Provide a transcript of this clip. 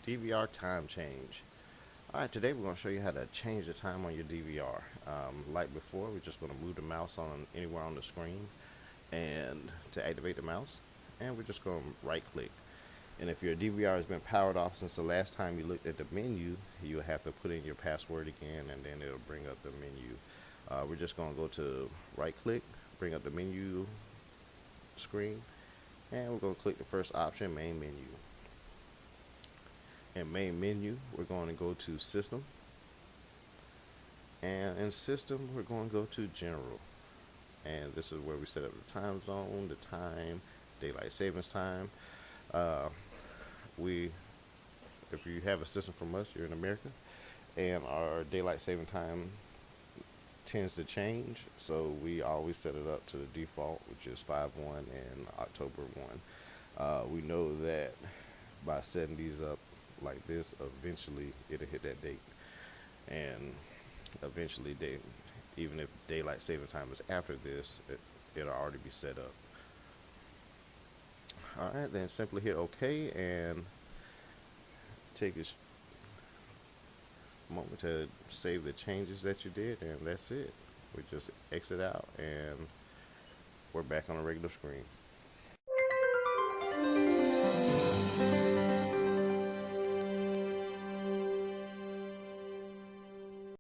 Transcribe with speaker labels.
Speaker 1: DVR Time Change. Alright, today we're going to show you how to change the time on your DVR. Like before, we're just going to move the mouse on anywhere on the screen and to activate the mouse, and we're just going to right click. And if your DVR has been powered off since the last time you looked at the menu, you'll have to put in your password again, and then it'll bring up the menu. We're just going to go to right click, bring up the menu screen, and we're going to click the first option, main menu. In main menu, we're going to go to system, and in system we're going to go to general, and this is where we set up the time zone, the time, daylight savings time. If you have a system from us, you're in America, and our daylight saving time tends to change, so we always set it up to the default, which is 5/1 and October 1. We know that by setting these up like this, eventually it'll hit that date, and eventually even if daylight saving time is after this, it'll already be set up. Alright, then simply hit OK and take a moment to save the changes that you did, and that's it. We just exit out and we're back on the regular screen.